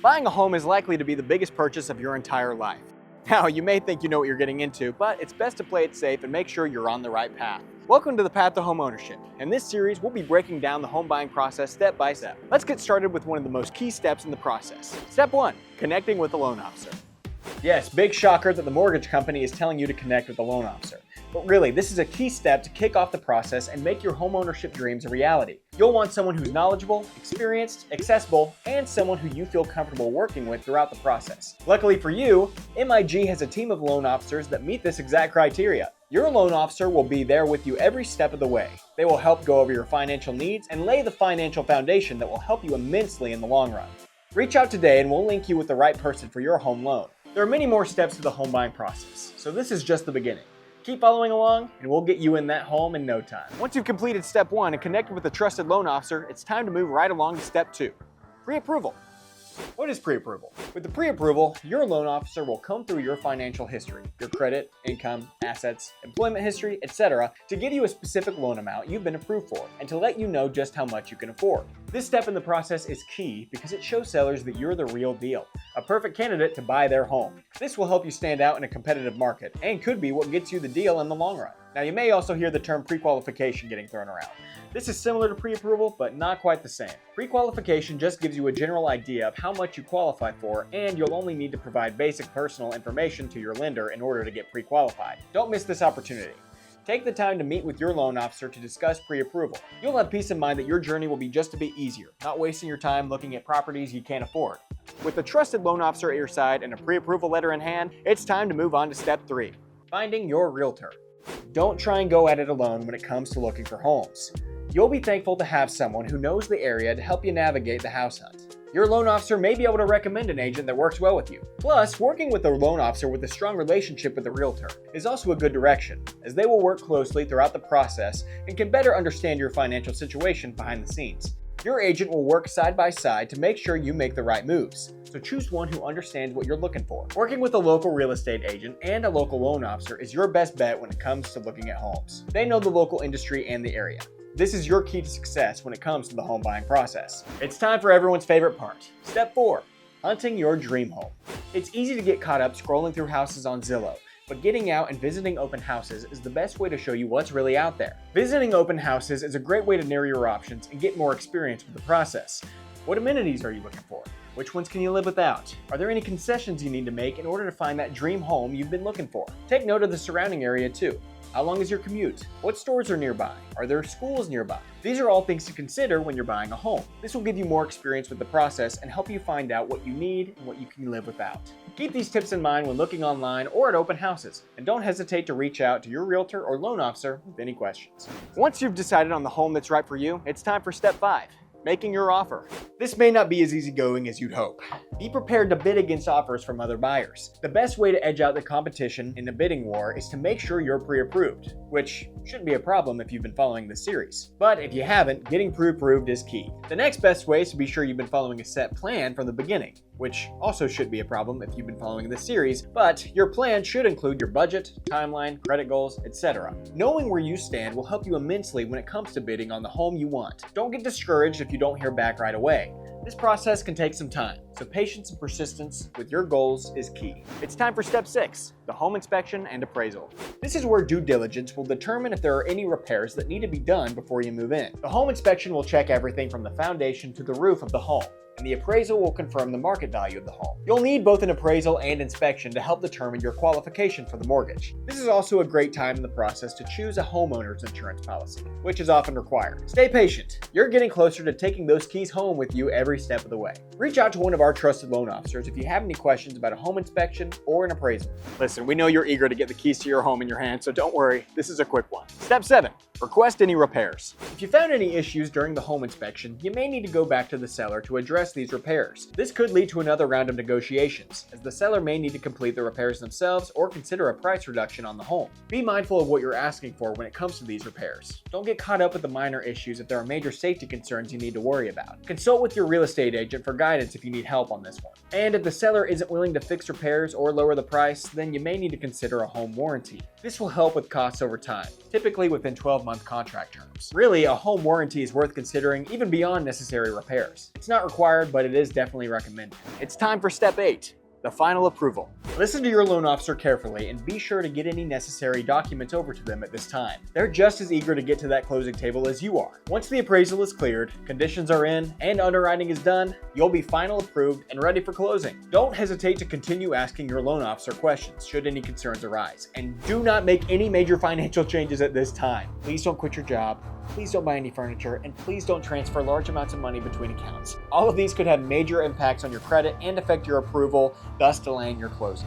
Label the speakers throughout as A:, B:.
A: Buying a home is likely to be the biggest purchase of your entire life. Now, you may think you know what you're getting into, but it's best to play it safe and make sure you're on the right path. Welcome to the Path to Homeownership. In this series, we'll be breaking down the home buying process step by step. Let's get started with one of the most key steps in the process. Step 1, connecting with the loan officer. Yes, big shocker that the mortgage company is telling you to connect with the loan officer. But really, this is a key step to kick off the process and make your homeownership dreams a reality. You'll want someone who's knowledgeable, experienced, accessible, and someone who you feel comfortable working with throughout the process. Luckily for you, MIG has a team of loan officers that meet this exact criteria. Your loan officer will be there with you every step of the way. They will help go over your financial needs and lay the financial foundation that will help you immensely in the long run. Reach out today and we'll link you with the right person for your home loan. There are many more steps to the home buying process, so this is just the beginning. Keep following along, and we'll get you in that home in no time. Once you've completed step 1 and connected with a trusted loan officer, it's time to move right along to step 2, pre-approval. What is pre-approval? With the pre-approval, your loan officer will comb through your financial history, your credit, income, assets, employment history, etc., to give you a specific loan amount you've been approved for, and to let you know just how much you can afford. This step in the process is key because it shows sellers that you're the real deal, a perfect candidate to buy their home. This will help you stand out in a competitive market, and could be what gets you the deal in the long run. Now, you may also hear the term pre-qualification getting thrown around. This is similar to pre-approval, but not quite the same. Pre-qualification just gives you a general idea of how much you qualify for, and you'll only need to provide basic personal information to your lender in order to get pre-qualified. Don't miss this opportunity. Take the time to meet with your loan officer to discuss pre-approval. You'll have peace of mind that your journey will be just a bit easier, not wasting your time looking at properties you can't afford. With a trusted loan officer at your side and a pre-approval letter in hand, it's time to move on to step 3, finding your realtor. Don't try and go at it alone when it comes to looking for homes. You'll be thankful to have someone who knows the area to help you navigate the house hunt. Your loan officer may be able to recommend an agent that works well with you. Plus, working with a loan officer with a strong relationship with the realtor is also a good direction, as they will work closely throughout the process and can better understand your financial situation behind the scenes. Your agent will work side by side to make sure you make the right moves, so choose one who understands what you're looking for. Working with a local real estate agent and a local loan officer is your best bet when it comes to looking at homes. They know the local industry and the area. This is your key to success when it comes to the home buying process. It's time for everyone's favorite part. Step 4, hunting your dream home. It's easy to get caught up scrolling through houses on Zillow, but getting out and visiting open houses is the best way to show you what's really out there. Visiting open houses is a great way to narrow your options and get more experience with the process. What amenities are you looking for? Which ones can you live without? Are there any concessions you need to make in order to find that dream home you've been looking for? Take note of the surrounding area too. How long is your commute? What stores are nearby? Are there schools nearby? These are all things to consider when you're buying a home. This will give you more experience with the process and help you find out what you need and what you can live without. Keep these tips in mind when looking online or at open houses, and don't hesitate to reach out to your realtor or loan officer with any questions. Once you've decided on the home that's right for you, it's time for step 5. Making your offer. This may not be as easygoing as you'd hope. Be prepared to bid against offers from other buyers. The best way to edge out the competition in a bidding war is to make sure you're pre-approved, which shouldn't be a problem if you've been following this series. But if you haven't, getting pre-approved is key. The next best way is to be sure you've been following a set plan from the beginning, which also should be a problem if you've been following this series, but your plan should include your budget, timeline, credit goals, etc. Knowing where you stand will help you immensely when it comes to bidding on the home you want. Don't get discouraged if you don't hear back right away. This process can take some time, so patience and persistence with your goals is key. It's time for step 6, the home inspection and appraisal. This is where due diligence will determine if there are any repairs that need to be done before you move in. The home inspection will check everything from the foundation to the roof of the home, and the appraisal will confirm the market value of the home. You'll need both an appraisal and inspection to help determine your qualification for the mortgage. This is also a great time in the process to choose a homeowner's insurance policy, which is often required. Stay patient. You're getting closer to taking those keys home with you every step of the way. Reach out to one of our trusted loan officers if you have any questions about a home inspection or an appraisal. Listen, we know you're eager to get the keys to your home in your hand, so don't worry, this is a quick one. Step 7, request any repairs. If you found any issues during the home inspection, you may need to go back to the seller to address these repairs. This could lead to another round of negotiations, as the seller may need to complete the repairs themselves or consider a price reduction on the home. Be mindful of what you're asking for when it comes to these repairs. Don't get caught up with the minor issues if there are major safety concerns you need to worry about. Consult with your real estate agent for guidance if you need help on this one. And if the seller isn't willing to fix repairs or lower the price, then you may need to consider a home warranty. This will help with costs over time, typically within 12-month contract terms. Really, a home warranty is worth considering even beyond necessary repairs. It's not required required, but it is definitely recommended. It's time for step 8. The final approval. Listen to your loan officer carefully and be sure to get any necessary documents over to them at this time. They're just as eager to get to that closing table as you are. Once the appraisal is cleared, conditions are in, and underwriting is done, you'll be final approved and ready for closing. Don't hesitate to continue asking your loan officer questions should any concerns arise, and do not make any major financial changes at this time. Please don't quit your job. Please don't buy any furniture, and please don't transfer large amounts of money between accounts. All of these could have major impacts on your credit and affect your approval, thus delaying your closing.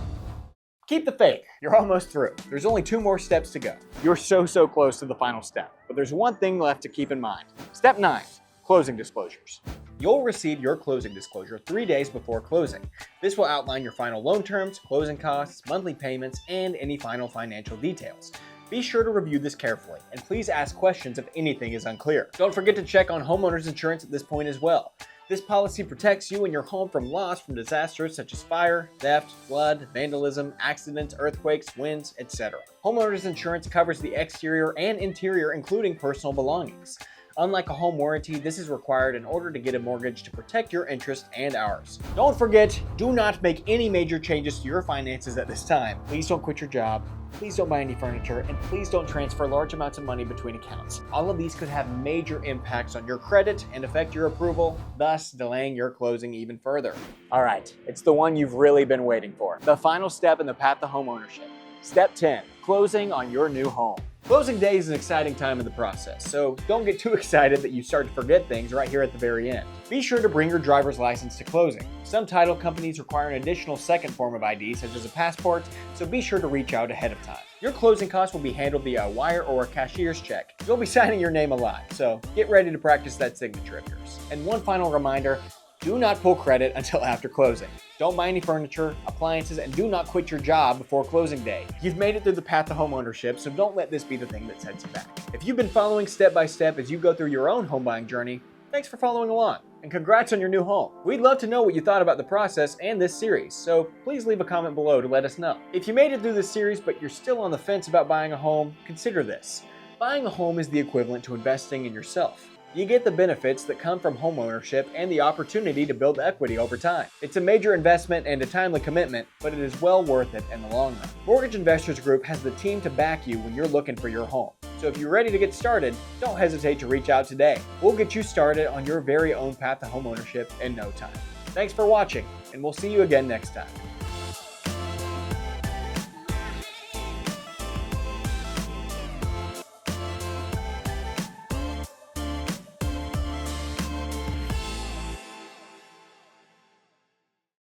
A: Keep the faith. You're almost through. There's only 2 more steps to go. You're so close to the final step, but there's one thing left to keep in mind. Step 9, closing disclosures. You'll receive your closing disclosure 3 days before closing. This will outline your final loan terms, closing costs, monthly payments, and any final financial details. Be sure to review this carefully, and please ask questions if anything is unclear. Don't forget to check on homeowners insurance at this point as well. This policy protects you and your home from loss from disasters such as fire, theft, flood, vandalism, accidents, earthquakes, winds, etc. Homeowners insurance covers the exterior and interior, including personal belongings. Unlike a home warranty, this is required in order to get a mortgage to protect your interest and ours. Don't forget, do not make any major changes to your finances at this time. Please don't quit your job. Please don't buy any furniture, and please don't transfer large amounts of money between accounts. All of these could have major impacts on your credit and affect your approval, thus delaying your closing even further. All right, it's the one you've really been waiting for. The final step in the path to homeownership. Step 10, closing on your new home. Closing day is an exciting time in the process, so don't get too excited that you start to forget things right here at the very end. Be sure to bring your driver's license to closing. Some title companies require an additional second form of ID, such as a passport, so be sure to reach out ahead of time. Your closing costs will be handled via a wire or a cashier's check. You'll be signing your name a lot, so get ready to practice that signature of yours. And one final reminder, do not pull credit until after closing. Don't buy any furniture, appliances, and do not quit your job before closing day. You've made it through the path to homeownership, so don't let this be the thing that sets you back. If you've been following step by step as you go through your own home buying journey, thanks for following along, and congrats on your new home. We'd love to know what you thought about the process and this series, so please leave a comment below to let us know. If you made it through this series but you're still on the fence about buying a home, consider this. Buying a home is the equivalent to investing in yourself. You get the benefits that come from homeownership and the opportunity to build equity over time. It's a major investment and a timely commitment, but it is well worth it in the long run. Mortgage Investors Group has the team to back you when you're looking for your home. So if you're ready to get started, don't hesitate to reach out today. We'll get you started on your very own path to homeownership in no time. Thanks for watching, and we'll see you again next time.